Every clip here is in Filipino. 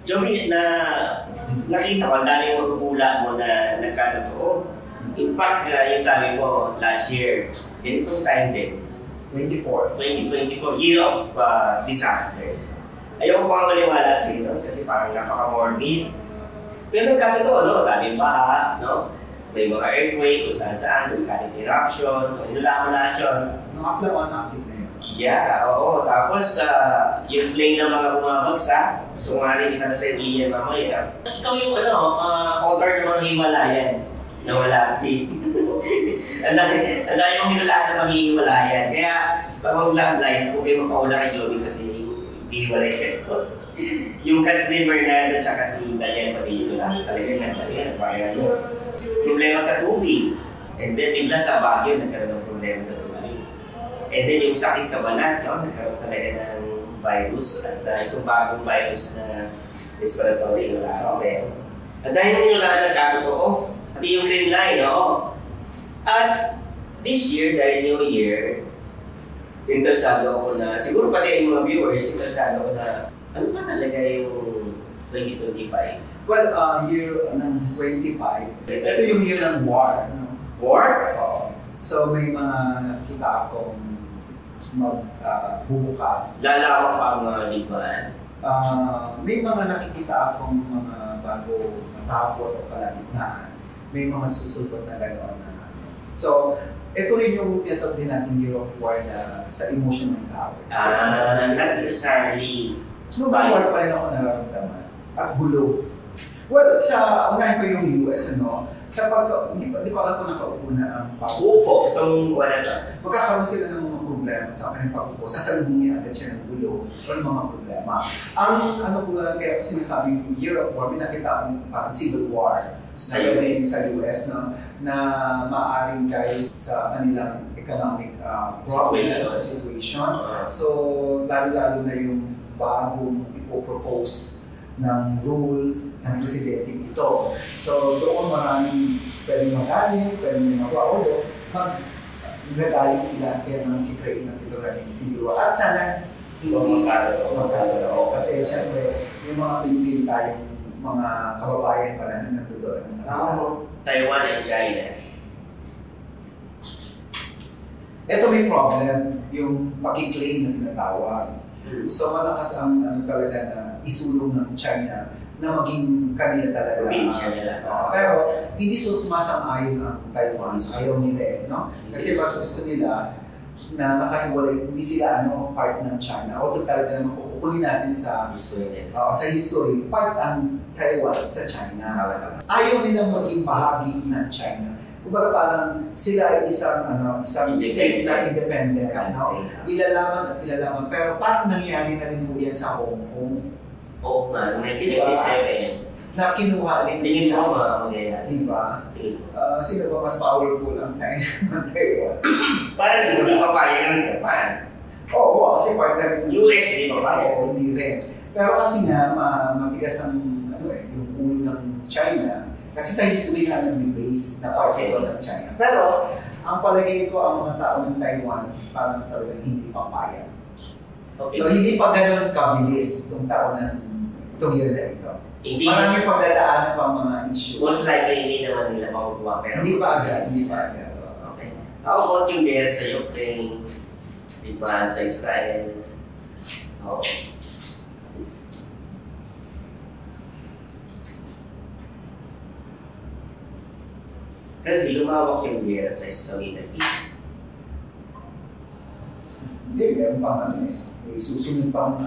Joey, nakita ko, ang dami magkukula mo na nagkatotoo. In fact, yung sabi mo, last year, ganitong time din, 2024, year of disasters. Ayoko pa maniwala sa ito kasi parang napaka-morbid. Pero nagkatotoo, no? Daming baha, no? May mga earthquake, kung saan-saan, volcanic eruption, inula mo lahat yun. Nakaplawan natin na yun. Yeah, oo. Tapos, yung flame ng mga bumabagsak, gusto nga rin itanong sa Ian mamaya. Ikaw yung author ng mga Himalayan na wala din. Ang dami mong hinulaan na mag-Himalayan. Kaya, pag mag-love-line, huwag kayo magpaula kay Joey kasi hiwalay kayo. Yung Catherine Bernardo at si Diane pati yung hinulaan talaga yan. Bayan mo. Problema sa tubig. And then, bigla sa Baguio, nagkaroon ng problema sa tubig. And then yung sakit sa balat, no? Nagkaroon talaga ng virus at itong bagong virus na respiratory okay. At dahil mo yung nagkatotoo, pati yung green line, no? At this year, dahil New Year, interesado ako na, siguro pati yung mga viewers, interesado ako na, ano ba talaga yung 2025? Well, year ng 25, ito yung year ng war. No? War? So may mga nakikita akong magbubukas. Lalawak pa ang mga ligmaan? May mga nakikita akong mga bago matapos o kalagitnaan. May mga susulpot na gano'n na. So, ito rin yung tinatawag din natin year of war na sa emotion ng tao. Not necessarily. War pa rin ako nararamdaman. At gulo. Well, unahin ko yung US, ano? Sa hindi ko alam kung nakaupo na ang UFO, itong wala na. Magkakaroon sila ng mga problema sa kanyang pag-upo. Sasalubungin agad siya ng gulo o ng mga problema. Ang ano ko lang, kaya ko sinasabing year of war, may nakita akong parang civil war sa US na maaaring dahil sa kanilang economic situation. So, lalo-lalo na yung bagong ipopropose ng rules ng presidente ito. So, doon maraming pwedeng magalit, pwedeng magwaulo, magagalit sila kaya nang kikreate ng ito rin siguro. At sana hindi magkatotoo. Kasi syempre, yung mga Pilipino tayong mga kababayan pala na natutunan. Taiwan and China. Ito may problem, yung pakiklaim na tinatawag. So malakas ang talaga na isulong ng China na maging kanila talaga. Pero hindi sumasang-ayon ang Taiwan. Ayaw nila no? Kasi mas gusto nila na nakahiwalay, hindi sila part ng China. Although talaga naman kukunin natin sa history, part ang Taiwan sa China. Ayaw nilang maging bahagi ng China. Kumbaga parang sila ay isang state na independent. Ilalaman. Pero parang nangyari na rin mo yan sa Hong Kong. Oo nga, noong 1987. Na kinuha rin. Tingin mo mangyayari. Diba? Sino ba mas powerful ang Taiwan? Parang hindi papayag ng Japan. Oo, kasi partner US hindi papayag. Oo, hindi rin. Pero kasi nga, matigas ang yung ulo ng China. Kasi sa history nga yung base na part ng China. Pero, ang palagay ko, ang mga tao ng Taiwan, parang talagang hindi papayag. Okay. So, hindi pa ganun kabilis itong taon itong year na ito. Marami pagdadaanan pa mga issue. Most likely, hindi naman nila makukuha. Pero hindi pa agad. Okay. How about yung dahil sa Ukraine, diba, sa Israel? Kasi lumawak yung gera sa Middle East. Hindi, meron pang may susunod pang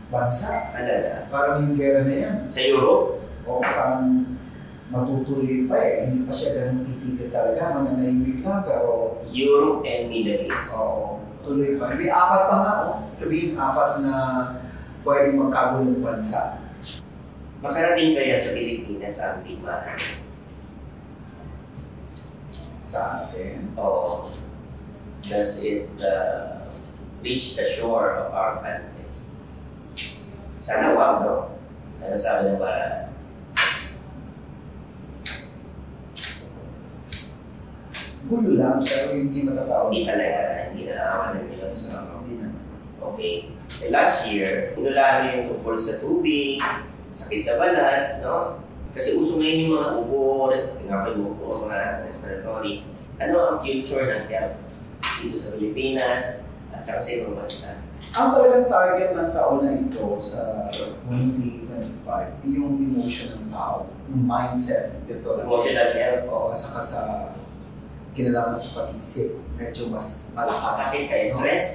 bansa. Alala? Parang yung gera na yan. Sa Europe? Oo, parang matutuloy pa Hindi pa siya ganun titigil talaga. Mananahimik lang, pero Europe and Middle East? Oo, tuloy pa. May 4 pa nga, sabihin 4 na pwedeng magkagulong bansa. Makarating kaya sa Pilipinas ang digmaan? Sa atin? Oo. Does it reach the shore of our country? Sana wag, no? Ano sabi na ba? Gulo lang, pero hindi matatawag. Hindi talaga. Hindi na awan ng Diyos. Hindi naman. Okay. Last year, inulaan mo yung tungkol sa tubig, sakit sa balat, no? Kasi uso ngayon yung mga ubo, tingnan ko yung ubo, mga respiratory. Ano ang future ng health dito sa Pilipinas at saka sa ibang bansa? Ang talagang target ng taon na ito sa 2025, yung emotion ng tao, yung mindset. Ito, Emotional health. o saka sa kinalaman sa pag-isip, medyo mas malakas. Sakit kayo, stress.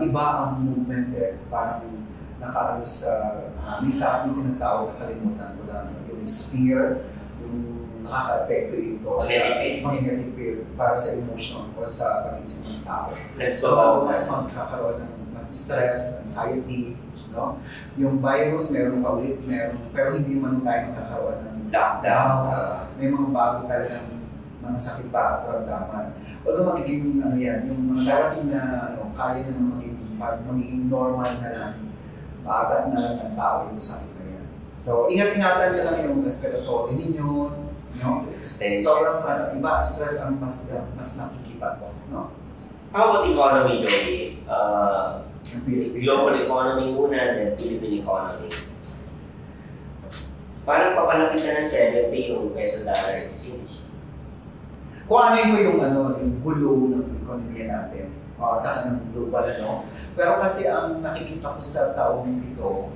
Iba ang movement there, parang nakaano sa may tinatawag, nakalimutan ko lang, yung sphere, yung nakaka-apekto ito Magnetic para sa emotion o sa pag-isip ng tao. So, Mas magkakaroon ng mas stress, anxiety, no? Yung virus, meron pa ulit, pero hindi man tayo magkakaroon ng lockdown. May mga bago talagang mga sakit pa at karamdaman. Although magiging ano yan, yung mga darating na kaya na magiging normal na lang, maagat na lang ng tao yung sakit na yan. So, ingat-ingatan nyo lang yung respiratory ninyo, no? Sobrang iba, stress ang mas nakikita ko, no? How about economy, Joey? Global economy muna, then Philippine economy. Parang papalapit na ng 70 yung peso-dollar exchange. Kung ano yung gulo ng ekonomiya natin, sa ng global, Pero kasi ang nakikita ko sa taong ito,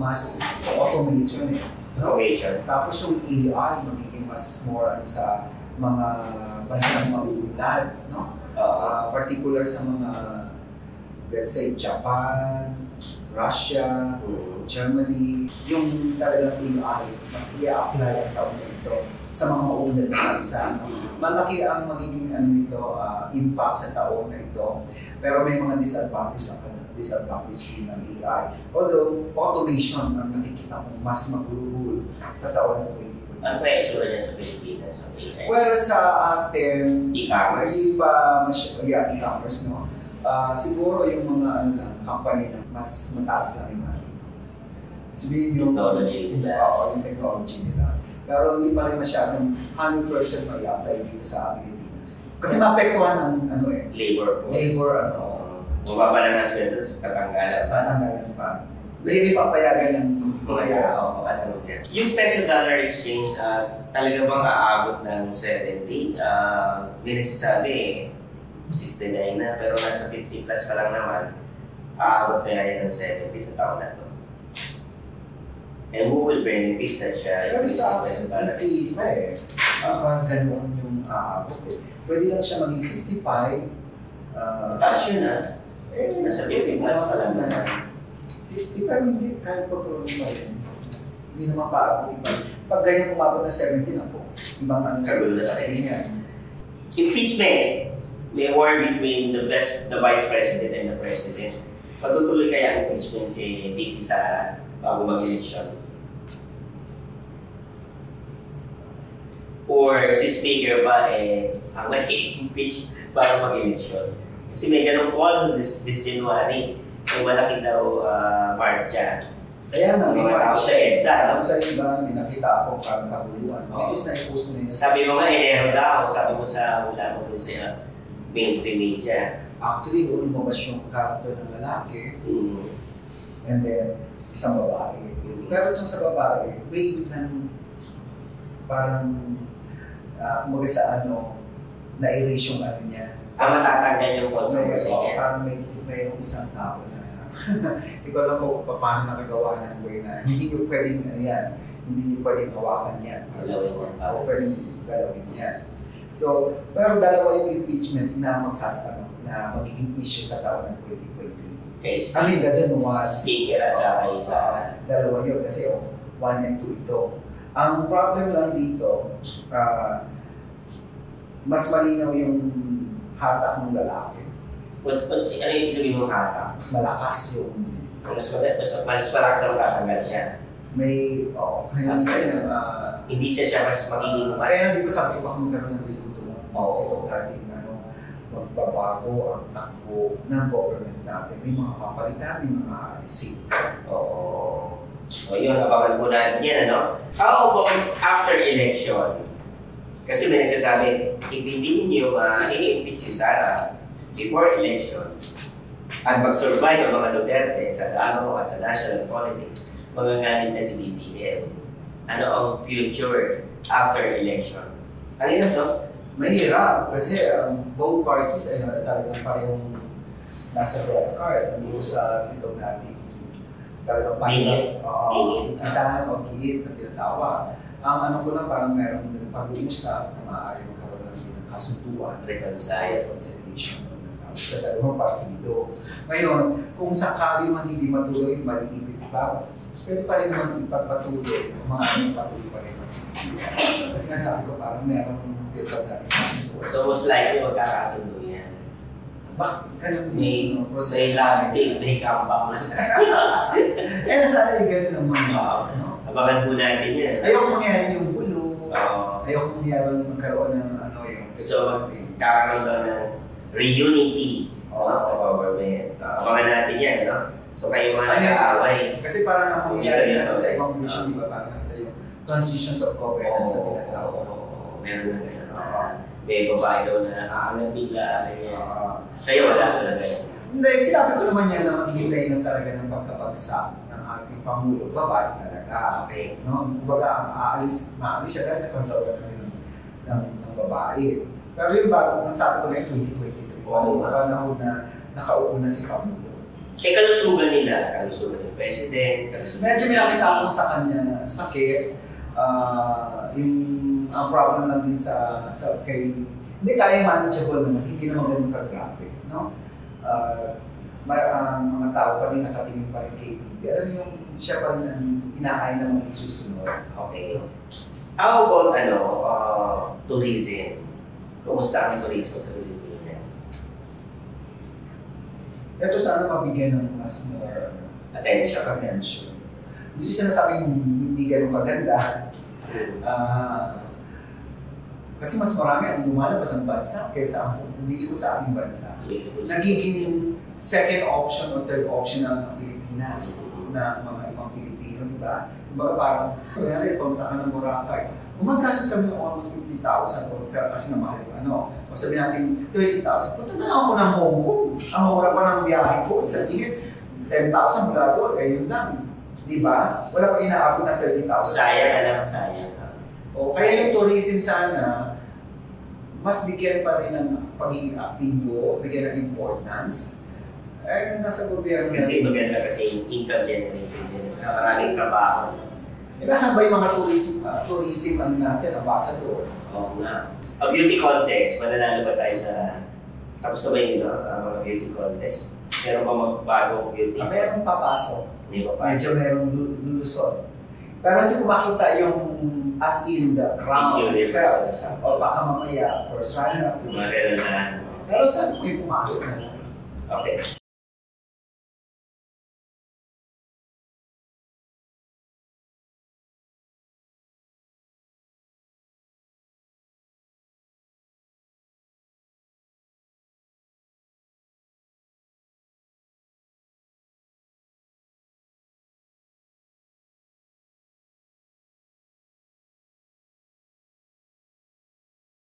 mas automation Automation. Tapos yung AI magiging mas more sa mga bansang mauunlad, particular sa mga, let's say, Japan, Russia, Germany, yung talagang AI, mas i-apply ang taon na ito sa mga mauunlad na bansa. Malaki ang magiging impact sa taon na ito, pero may mga disadvantage din ng AI. Although, automation ang nakikita kong mas magulugul sa taon na 2020. Ano pa yung itsura dyan sa Pilipinas? AI? Well, sa atin, E-commerce? Hindi pa e-commerce, no? Siguro yung mga company na mas mataas lang yung sabihin yung technology nila. Oo, yung technology nila. Pero hindi pa rin masyadong 100% may-apply dito sa Pilipinas. Kasi maapektuhan ng labor, Mababa na ng sweldo sa katanggalan. Tatanggalan pa. Hindi papayagan ng mga tao. Yung peso-dollar exchange, talaga bang aabot ng 70? May nagsasabi 69 na, pero nasa 50 plus pa lang naman, aabot kaya yan ng 70 sa taon na to. And who will benefit siya? Pero sa akin, hindi pa ganoon yung aabot Pwede lang siya maging 65. Mataas yun nasa 50 plus pa lang naman. 65 hindi, kahit patuloy pa rin. Hindi naman paabot iba. Pag ganyan umabot na 70 na po, ibang kagulo sa kanya. Impeachment. May war between the vice president and the president. Patutuloy kaya ang impeachment kay VP Sara bago mag-election? Or si Speaker ba ang mag-impeach bago mag-election? Kasi may ganong call this January. May malaki daw marcha. Kaya na, may mga tao sa EDSA. Tapos sa iba, may nakita akong parang kabuluan. Itis na i-post mo na yun. Sabi mo nga, Enero daw. Sabi mo sa wala mo doon sa mainstream media. Actually, doon lumabas yung character ng lalaki. And then, isang babae. Pero itong sa babae, may biglang parang kumaga sa na-erase yung niya. Matatanggal yung controversy niya. Parang may isang tao na hindi ko alam kung paano nakagawa ng way na hindi nyo pwedeng hindi nyo pwedeng hawakan yan. Galawin yan. O pwedeng galawin yan. So, pero dalawa yung impeachment na na magiging issue sa taon ng 2020. Okay, dyan Speaker at saka isa. Dalawa yun kasi 1 and 2 ito. Ang problem lang dito, mas malinaw yung hatak ng lalaki. Ano yung sabihin mong hatak? Mas malakas yung... Mas malakas na matatanggal siya. May... hindi siya mas magiging mas... Kaya hindi ko sabi baka magkaroon ng liluto. Itong dating magbabago ang takbo ng government natin. May mga papalitan, may mga isip. So yun, abangan po natin yan, How about after election? Kasi may nagsasabi, if hindi nyo i-impeach si Sara before election at mag-survive ang mga Duterte sa Davao at sa national politics, Mangangalit na si BBM. Ano ang future after election? Ano yun, no? Mahirap kasi both parties ay talagang parehong nasa red card. Nandito sa titong natin. Talagang itahan o giit na tinatawag. Ang ano ko lang parang meron din pag-uusap na maaari magkaroon ng kasunduan, reconciliation sa dalawang partido. Ngayon, kung sakali man hindi matuloy, maliipit lang, pwede pa rin naman ipagpatuloy, maaari patuloy pa rin ang CPP. Kasi nasabi ko parang meron build-up natin kasunduan. So most likely magkakasundo yan. Ganun may latte, may comeback. Sana yung ganun naman. Abangan po natin yan. Ayoko mangyari yung gulo. Ayoko mangyari magkaroon ng yung... So, kakaroon daw ng reunity sa government. Abangan natin yan, no? So, kayo mga nag-aaway. Kasi parang ang mangyari sa ibang vision, di ba? Parang yung transitions of governance na tinatawag. Meron na ganyan. May babae daw na nakakalang bigla. Sa'yo, wala talaga yun. Hindi, sinabi ko naman yan na maghintay na talaga ng pagkabagsak ng ating Pangulo. Babae talaga. Okay. No? Kumbaga, maalis siya dahil sa kontrola ng babae. Pero yung bago, ang sabi ko na yung 2023. Panahon na nakaupo na si Pangulo. Kalusugan nila, kalusugan ng president, kalusugan. Medyo may nakita ko sa kanya sakit. Ang problem lang din sa kay hindi kaya manageable naman, hindi naman ganun ka-grabe, no? Mga tao pa rin nakatingin pa rin kay PB. Alam mo yung siya pa rin ang inaay na mga isusunod. Okay. How about tourism? Kumusta ang turismo sa Pilipinas? Ito sana mabigyan ng mas more attention. Hindi sinasabing hindi ganun maganda. Kasi mas marami ang lumalabas ng bansa kaysa ang umiikot sa ating bansa. Nagiging second option o third option ng Pilipinas na mga ibang Pilipino, di ba? Kumbaga parang, kaya punta ka ng Boracay. Umagastos kami ng almost 50,000 kasi na mahal yung o sabi natin 30,000. Punta na lang ako ng Hong Kong. Ang mura pa ng biyahe ko. Sa tingin, 10,000 mula doon. Yun lang. Di ba? Wala pa inaabot ng 30,000. Sayang. Kaya yung tourism sana, mas bigyan pa rin ng pagiging aktibo, bigyan ng importance. Nasa gobyerno. Kasi maganda kasi yung income generated din. Maraming trabaho. Nasaan ba yung mga tourism natin, ambassador? Oo nga. A beauty contest, mananalo ba tayo sa... Tapos na ba yun, mga beauty contest? Meron pa magbagong beauty? Meron papasok. Hindi pa pasok. Medyo meron lulusot. Pero hindi ko makita yung as in the crown itself. O baka mamaya, first runner-up. Mga ganun na. Pero saan ko yung pumasok na? Okay.